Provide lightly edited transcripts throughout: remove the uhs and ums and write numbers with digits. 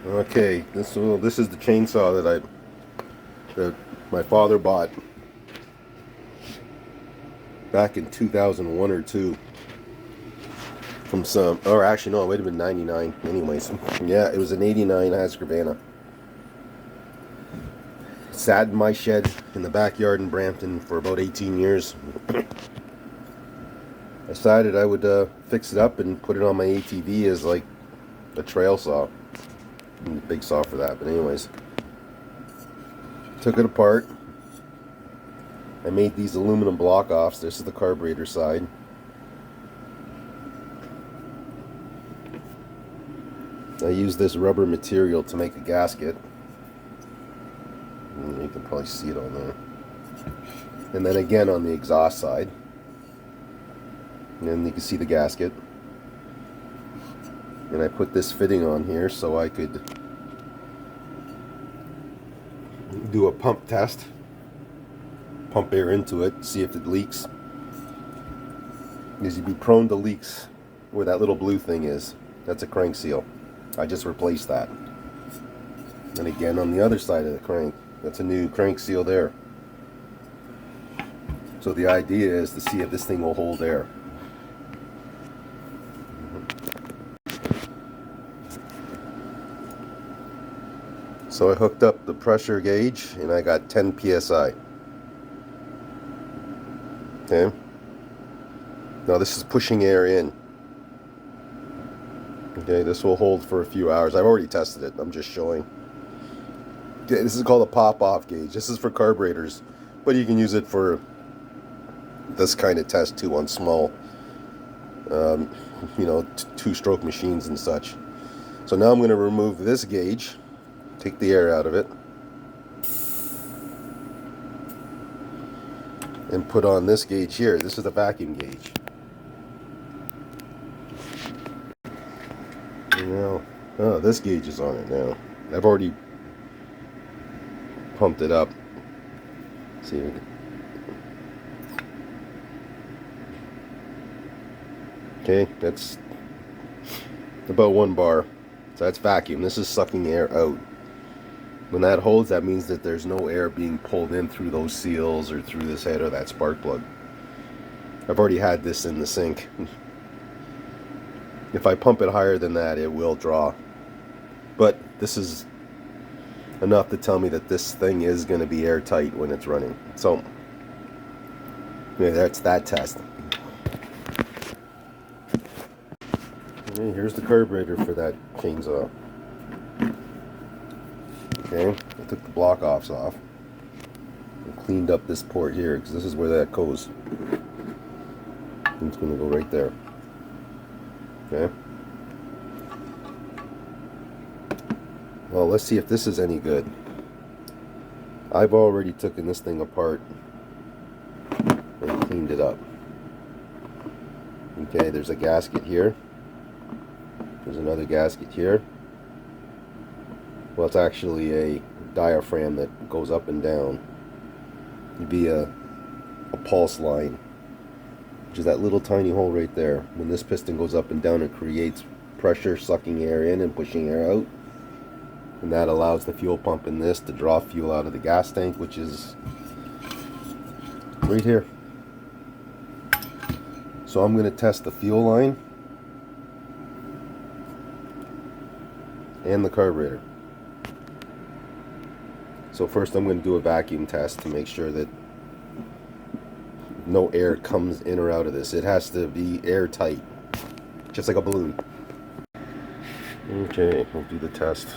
Okay, this is the chainsaw that my father bought back in 2001 or 2 from some, or actually no, it would have been 99 anyways. Yeah, it was an 89 Husky. Sat in my shed in the backyard in Brampton for about 18 years. I decided I would fix it up and put it on my ATV as like a trail saw. And a big saw for that, but anyways. Took it apart. I made these aluminum block offs. This is the carburetor side. I used this rubber material to make a gasket. And you can probably see it on there. And then again on the exhaust side. And then you can see the gasket. And I put this fitting on here so I could do a pump test. Pump air into it, see if it leaks. Because you'd be prone to leaks where that little blue thing is. That's a crank seal. I just replaced that. And again on the other side of the crank, that's a new crank seal there. So the idea is to see if this thing will hold air. So I hooked up the pressure gauge and I got 10 psi. Okay. Now this is pushing air in. Okay, this will hold for a few hours. I've already tested it. I'm just showing. Okay, this is called a pop-off gauge. This is for carburetors, but you can use it for this kind of test too on small, two-stroke machines and such. So now I'm going to remove this gauge, take the air out of it, and put on this gauge here. This is the vacuum gauge. Now, oh, this gauge is on it now. I've already pumped it up. See. Okay, that's about 1 bar. So that's vacuum. This is sucking air out. When that holds, that means that there's no air being pulled in through those seals or through this head or that spark plug. I've already had this in the sink. If I pump it higher than that, it will draw. But this is enough to tell me that this thing is going to be airtight when it's running. So, yeah, that's that test. Okay, here's the carburetor for that chainsaw. Okay, I took the block offs off and cleaned up this port here because this is where that goes. It's going to go right there. Okay. Well, let's see if this is any good. I've already taken this thing apart and cleaned it up. Okay, there's a gasket here. There's another gasket here. Well, it's actually a diaphragm that goes up and down via a pulse line, which is that little tiny hole right there. When this piston goes up and down, it creates pressure, sucking air in and pushing air out. And that allows the fuel pump in this to draw fuel out of the gas tank, which is right here. So I'm going to test the fuel line and the carburetor. So first I'm going to do a vacuum test to make sure that no air comes in or out of this. It has to be airtight, just like a balloon. Okay, we'll do the test.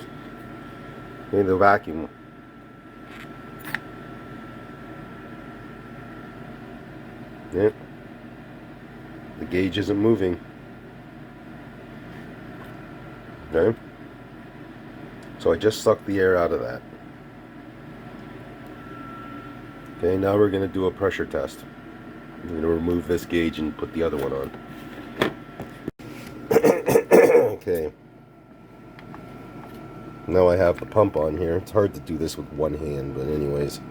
Okay, the vacuum. Yeah. The gauge isn't moving. Okay. So I just sucked the air out of that. Okay, now we're going to do a pressure test. I'm going to remove this gauge and put the other one on. Okay. Now I have the pump on here. It's hard to do this with one hand, but anyways.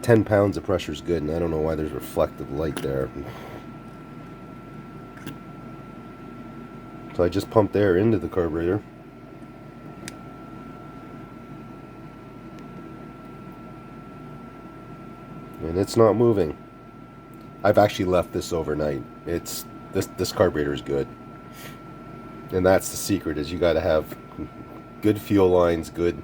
10 pounds of pressure is good, and I don't know why there's reflective light there. So I just pumped air into the carburetor. and it's not moving. I've actually left this overnight. This carburetor is good, and that's the secret, is you got to have good fuel lines. Good.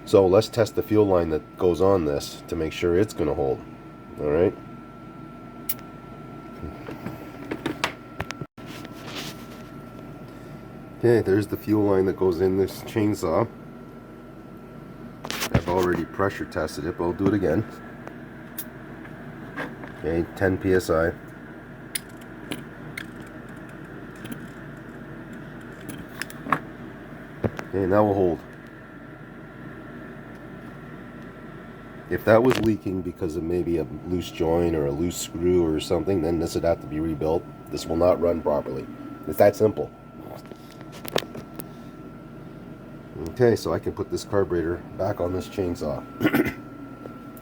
So let's test the fuel line that goes on this to make sure it's going to hold. All right. Okay, there's the fuel line that goes in this chainsaw. I've already pressure tested it, but I'll do it again. Okay, 10 psi. Okay, now we'll hold. If that was leaking because of maybe a loose joint or a loose screw or something, then this would have to be rebuilt. This will not run properly. It's that simple. Okay, so I can put this carburetor back on this chainsaw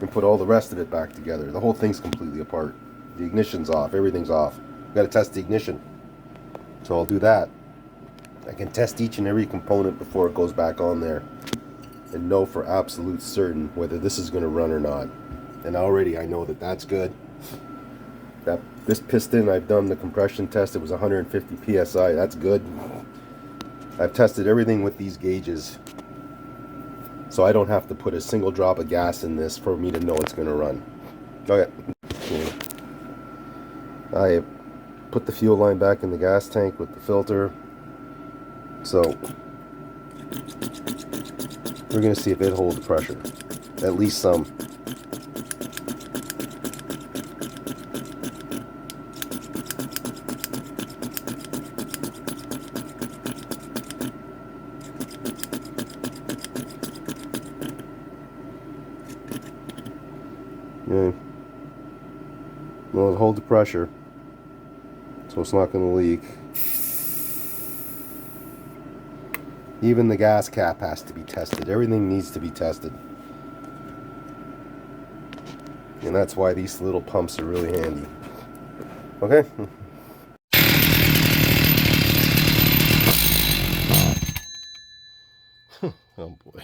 and put all the rest of it back together. The whole thing's completely apart. The ignition's off. Everything's off. Got to test the ignition. So I'll do that. I can test each and every component before it goes back on there and know for absolute certain whether this is going to run or not. And already I know that that's good. This piston, I've done the compression test. It was 150 psi. That's good. I've tested everything with these gauges, so I don't have to put a single drop of gas in this for me to know it's going to run. Okay. I put the fuel line back in the gas tank with the filter. So we're going to see if it holds the pressure. At least some. Yeah. Well, it holds the pressure, so it's not going to leak. Even the gas cap has to be tested. Everything needs to be tested. And that's why these little pumps are really handy. Okay? Oh boy.